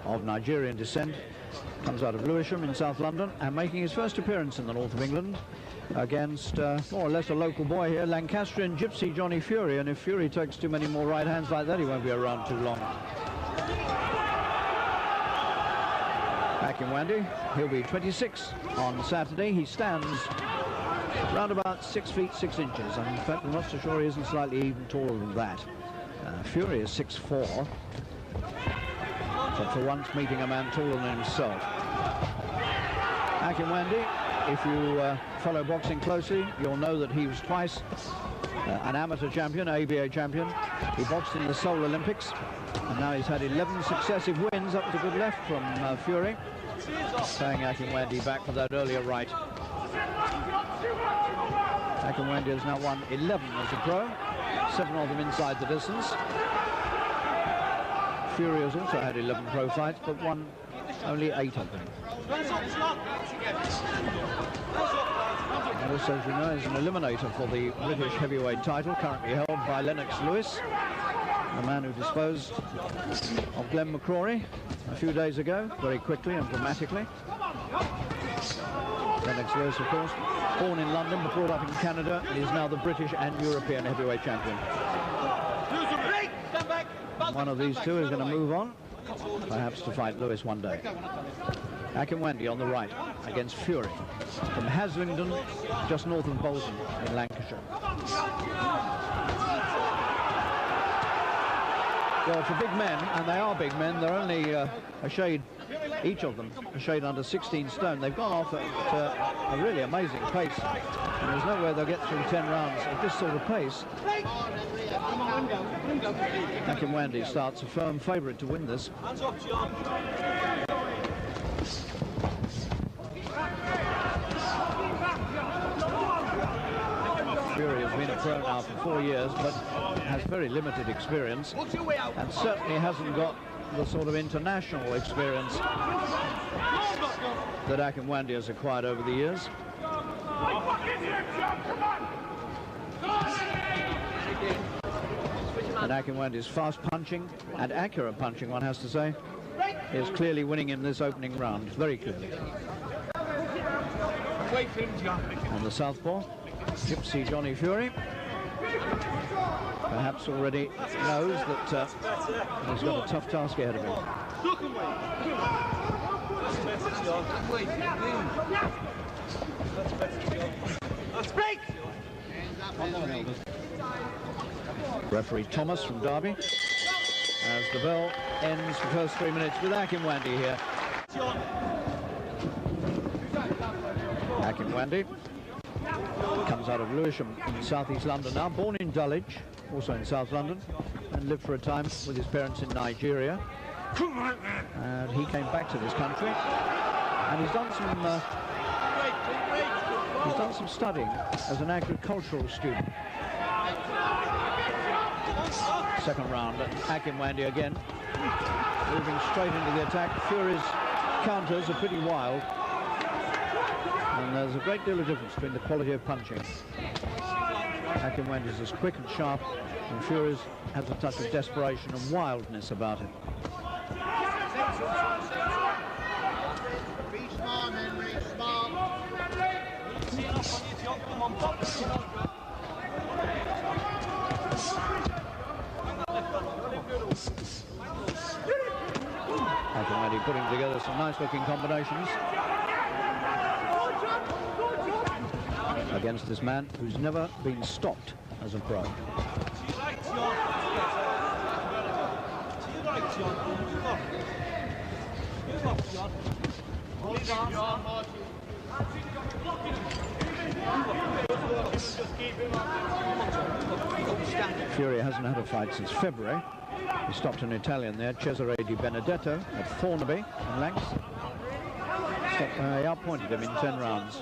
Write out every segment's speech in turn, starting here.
of Nigerian descent, comes out of Lewisham in South London, and making his first appearance in the north of England against more or less a local boy here, Lancastrian gypsy Johnny Fury. And if Fury takes too many more right hands like that, he won't be around too long. Akinwande, he'll be 26 on Saturday. He stands around about 6 feet 6 inches. And in fact, I'm not so sure he isn't slightly even taller than that. Fury is 6'4", but for once meeting a man taller than himself. Akinwande, if you follow boxing closely, you'll know that he was twice an amateur champion, ABA champion. He boxed in the Seoul Olympics, and now he's had 11 successive wins. Up to good left from Fury, paying Akinwande back for that earlier right. Akinwande has now won 11 as a pro, 7 of them inside the distance. Fury has also had 11 pro fights, but won only 8 of them. And also, as you know, is an eliminator for the British heavyweight title, currently held by Lennox Lewis, the man who disposed of Glenn McCrory a few days ago, very quickly and dramatically. Lennox Lewis, of course, born in London but brought up in Canada, and is now the British and European heavyweight champion. One of these two is going to move on, perhaps to fight Lewis one day. Akinwande on the right against Fury from Haslingden, just north of Bolton in Lancashire. Well, for big men, and they are big men, they're only a shade, each of them, a shade under 16 stone. They've gone off at a really amazing pace, and there's no way they'll get through 10 rounds at this sort of pace. Akinwande starts a firm favourite to win this. Fury has been a pro now for 4 years, but has very limited experience, and certainly hasn't got the sort of international experience that Akinwande has acquired over the years. And Akinwande's fast punching and accurate punching, one has to say, is clearly winning in this opening round, very clearly. On the southpaw, gypsy Johnny Fury perhaps already knows that he's got a tough task ahead of him. Referee Thomas from Derby, as the bell ends the first 3 minutes with Akinwande here. Akinwande comes out of Lewisham in southeast London now, born in Dulwich, also in South London, and lived for a time with his parents in Nigeria. And he came back to this country, and he's done some studying as an agricultural student. Second round, Akinwande again, moving straight into the attack. Fury's counters are pretty wild, and there's a great deal of difference between the quality of punching. Akinwande is quick and sharp, and Fury's has a touch of desperation and wildness about him. Akinwande putting together some nice-looking combinations against this man who's never been stopped as a pro. Fury hasn't had a fight since February. He stopped an Italian there, Cesare Di Benedetto, at Thornaby in Lancs. He outpointed him in 10 rounds.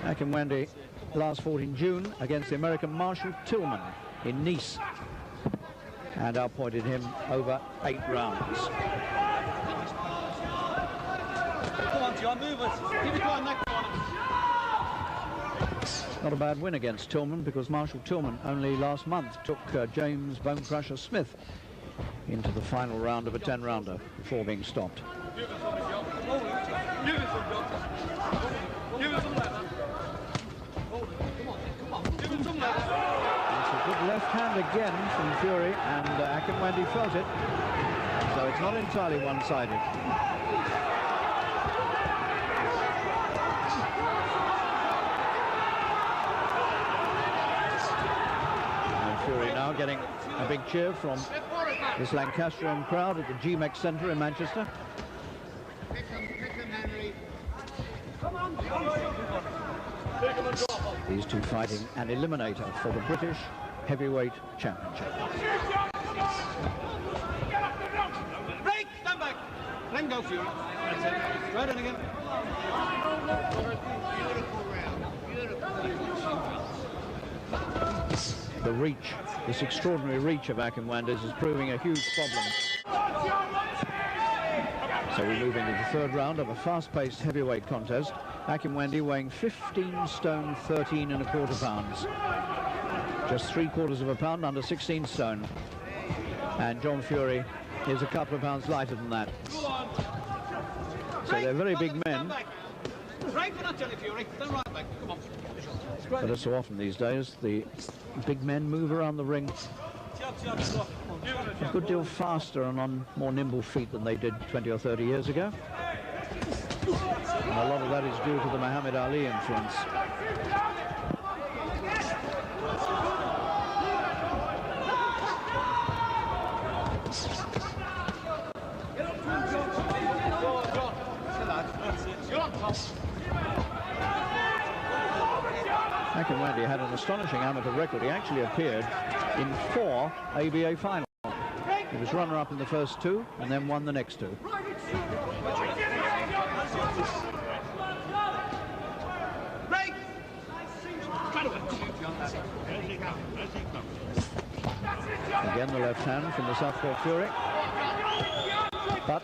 Akinwande last fought in June against the American Marshall Tillman in Nice, and outpointed him over 8 rounds. Come on, John, move us. Give it one, next one. Not a bad win against Tillman, because Marshall Tillman only last month took James Bonecrusher Smith into the final round of a 10-rounder before being stopped. Give us some, John. Give us some, John. Give us some leather. Come on. Give us some leather. It's a good left hand again from Fury, and Akinwande felt it. So it's not entirely one-sided. Fury now getting a big cheer from this Lancastrian crowd at the GMEX Centre in Manchester. These two fighting an eliminator for the British Heavyweight Championship. Break! Stand back! Let him go, Fury. That's it. Right in again. The reach, this extraordinary reach of Akinwande's is proving a huge problem. So we move into the third round of a fast-paced heavyweight contest. Akinwande weighing 15 stone 13 1/4 pounds. Just 3/4 of a pound under 16 stone. And John Fury is a couple of pounds lighter than that. So they're very big men. Right, we're not telling Fury. Then right back. Come on. But so often these days, the big men move around the ring a good deal faster and on more nimble feet than they did 20 or 30 years ago. And a lot of that is due to the Muhammad Ali influence. Akinwande had an astonishing amateur record. He actually appeared in 4 ABA finals. He was runner-up in the first 2 and then won the next 2. Again the left hand from the Southpaw Fury. But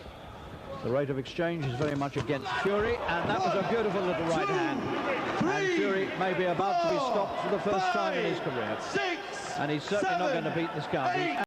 the rate of exchange is very much against Fury, and that was a beautiful little right hand. And Fury may be about to be stopped for the first time in his career. And he's certainly not going to beat this count.